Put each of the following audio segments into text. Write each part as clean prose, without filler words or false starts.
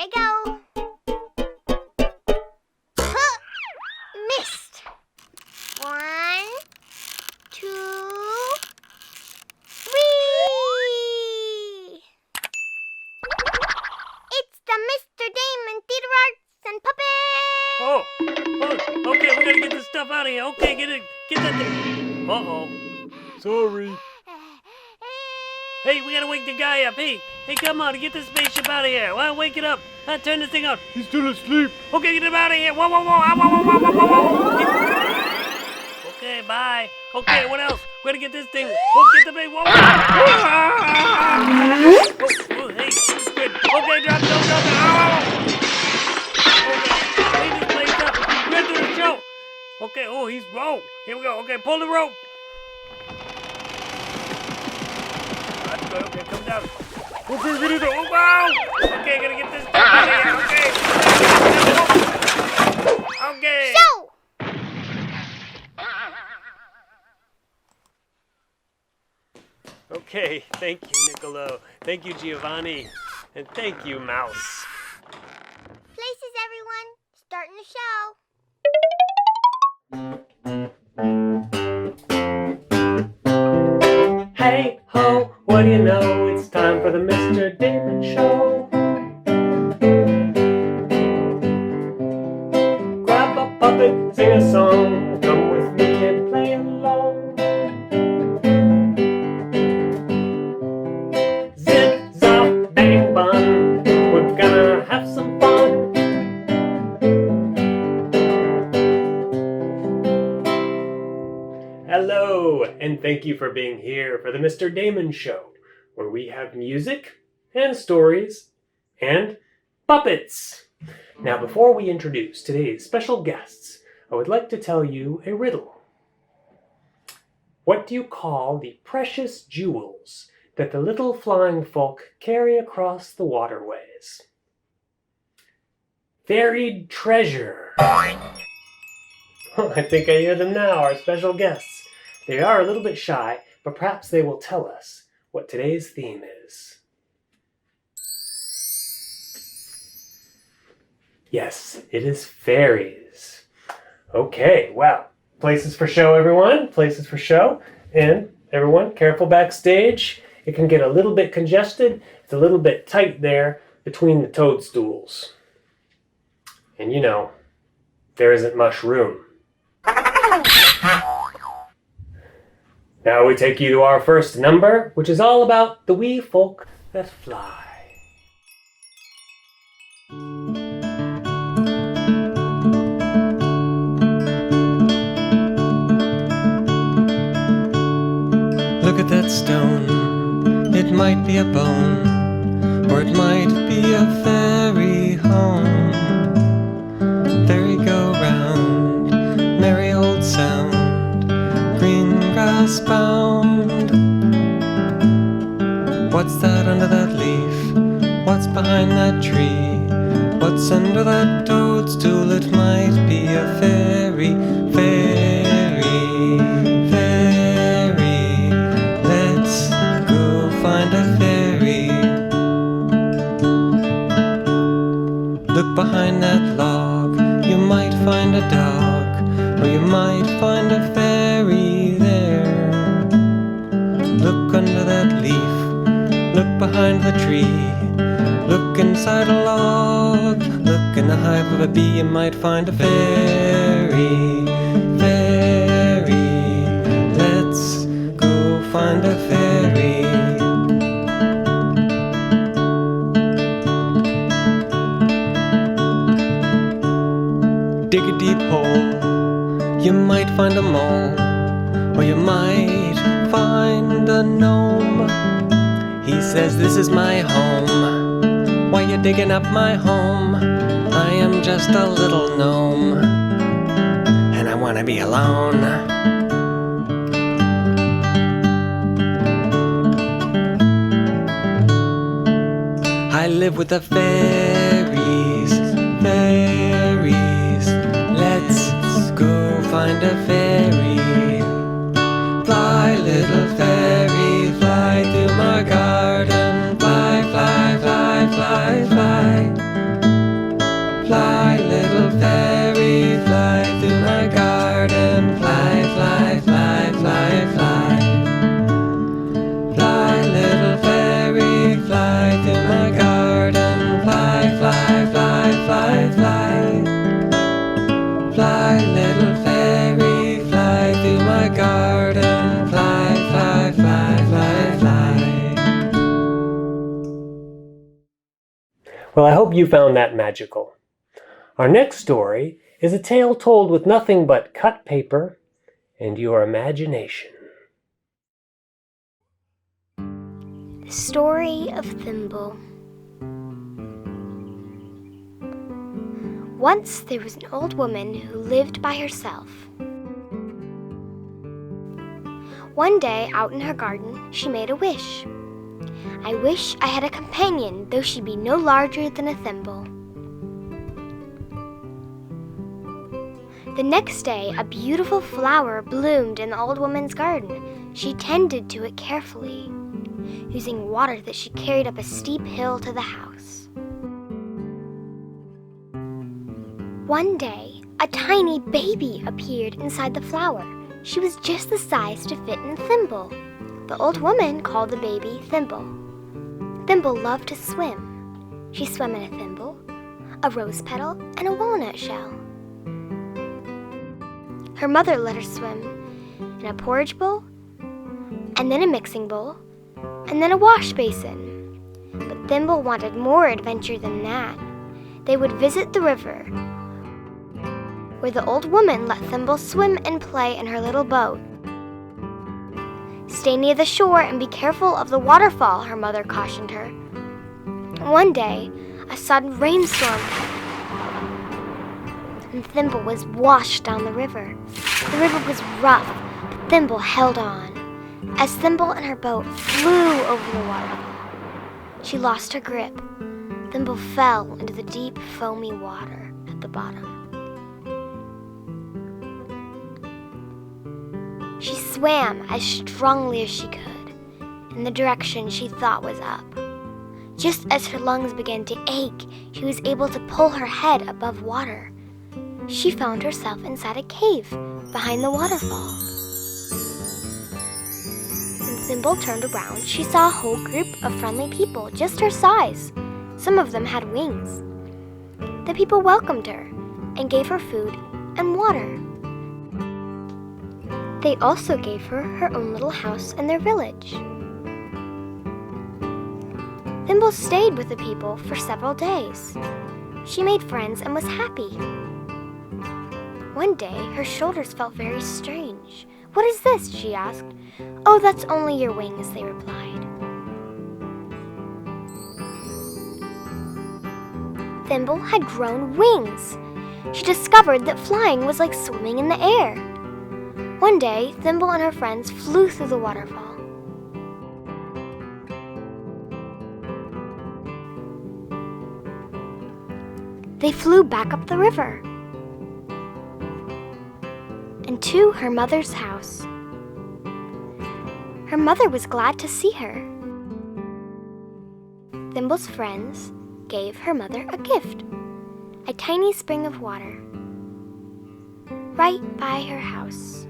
I go. Huh! Missed. 1, 2, 3. It's the Mr. Damon Theater Arts and Puppets. Oh, okay, we gotta get this stuff out of here. Okay, get that thing. Uh-oh. Sorry. Hey, we gotta wake the guy up. Hey, come on, get this spaceship out of here. Well, wake it up. Turn this thing on. He's still asleep. Okay, get him out of here. Whoa. Okay, bye. Okay, what else? We gotta get this thing. Oh, get the big. Whoa. Hey, squid. Okay, drop it. Okay, clean this place up. We gotta do the show. Okay, he's wrong. Here we go. Okay, pull the rope. Okay, come down. Okay, get it. Oh, wow. Okay, gotta get this stuff out of here. Okay. Show! Okay, thank you, Niccolo. Thank you, Giovanni. And thank you, Mouse. Places, everyone. Starting the show. Hey ho, what do you know? It's time for the Mr. Damon Show. Grab a puppet, sing a song. Come with me and play along. Zip, zop, bang, bun. We're gonna have some fun. Hello, and thank you for being here for the Mr. Damon Show, where we have music and stories and puppets. Now, before we introduce today's special guests, I would like to tell you a riddle. What do you call the precious jewels that the little flying folk carry across the waterways? Buried treasure. I think I hear them now, our special guests. They are a little bit shy, but perhaps they will tell us what today's theme is. Yes, it is fairies. Okay, well, places for show, everyone. Places for show. And everyone, careful backstage. It can get a little bit congested. It's a little bit tight there between the toadstools. And you know, there isn't much room. Now we take you to our first number, which is all about the wee folk that fly. Look at that stone, it might be a bone, or it might be a fairy home. There you go round, merry old sound, green grass bound. What's that under that leaf? What's behind that tree? What's under that toadstool? It might be a fairy, fairy, fairy. Let's go find a fairy. Look behind that log, you might find a dog, or you might find a fairy there. Look under that leaf, look behind the tree, look inside a log, look in the hive of a bee, you might find a fairy, fairy. Let's go find a fairy. Dig a deep hole, you might find a mole, or you might find a gnome. He says, this is my home. Why you digging up my home? I am just a little gnome, and I wanna be alone. I live with the fairies, fairies. Let's go find a fairy. Fly, little fairy, fly through my garden. Fly, fly, fly, fly, fly. fly, little fairy, fly through my garden. Fly, fly, fly, fly, fly. Well, I hope you found that magical. Our next story is a tale told with nothing but cut paper and your imagination. The story of Thimble. Once there was an old woman who lived by herself. One day, out in her garden, she made a wish. I wish I had a companion, though she be no larger than a thimble. The next day, a beautiful flower bloomed in the old woman's garden. She tended to it carefully, using water that she carried up a steep hill to the house. One day, a tiny baby appeared inside the flower. She was just the size to fit in Thimble. The old woman called the baby Thimble. Thimble loved to swim. She swam in a thimble, a rose petal, and a walnut shell. Her mother let her swim in a porridge bowl, and then a mixing bowl, and then a wash basin. But Thimble wanted more adventure than that. They would visit the river, where the old woman let Thimble swim and play in her little boat. Stay near the shore and be careful of the waterfall, her mother cautioned her. One day, a sudden rainstorm and Thimble was washed down the river. The river was rough, but Thimble held on. As Thimble and her boat flew over the waterfall, she lost her grip. Thimble fell into the deep, foamy water at the bottom. She swam as strongly as she could, in the direction she thought was up. Just as her lungs began to ache, she was able to pull her head above water. She found herself inside a cave behind the waterfall. When Thimble turned around, she saw a whole group of friendly people just her size. Some of them had wings. The people welcomed her and gave her food and water. They also gave her her own little house in their village. Thimble stayed with the people for several days. She made friends and was happy. One day, her shoulders felt very strange. "What is this?" she asked. "Oh, that's only your wings," they replied. Thimble had grown wings. She discovered that flying was like swimming in the air. One day, Thimble and her friends flew through the waterfall. They flew back up the river and to her mother's house. Her mother was glad to see her. Thimble's friends gave her mother a gift, a tiny spring of water, right by her house.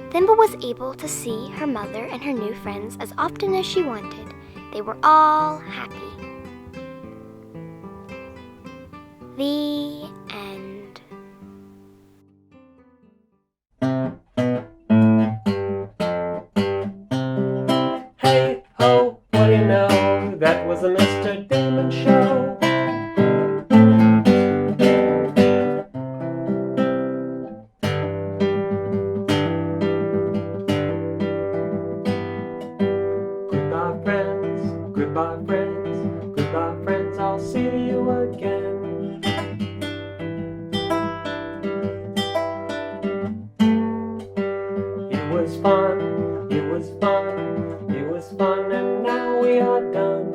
Thimble was able to see her mother and her new friends as often as she wanted. They were all happy. The end. Hey ho, what do you know? That was the Mr. Damon Show. Goodbye friends, goodbye friends, goodbye friends, I'll see you again. It was fun, it was fun, it was fun, and now we are done.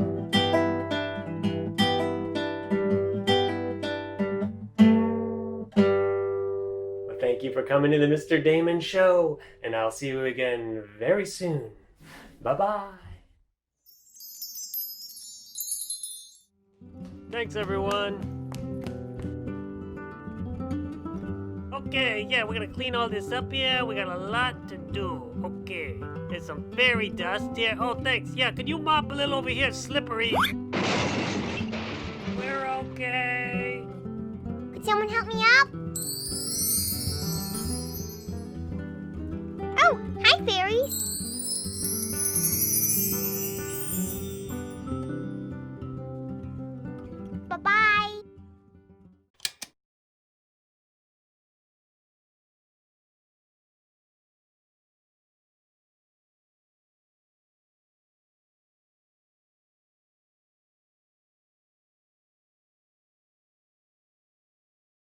Well, thank you for coming to the Mr. Damon Show, and I'll see you again very soon. Bye-bye. Thanks, everyone. Okay, yeah, we're gonna clean all this up here. We got a lot to do. Okay, there's some fairy dust here. Oh, thanks. Yeah, could you mop a little over here? It's slippery. Where Okay. Could someone help me up? Oh, hi, fairies. Bye-bye.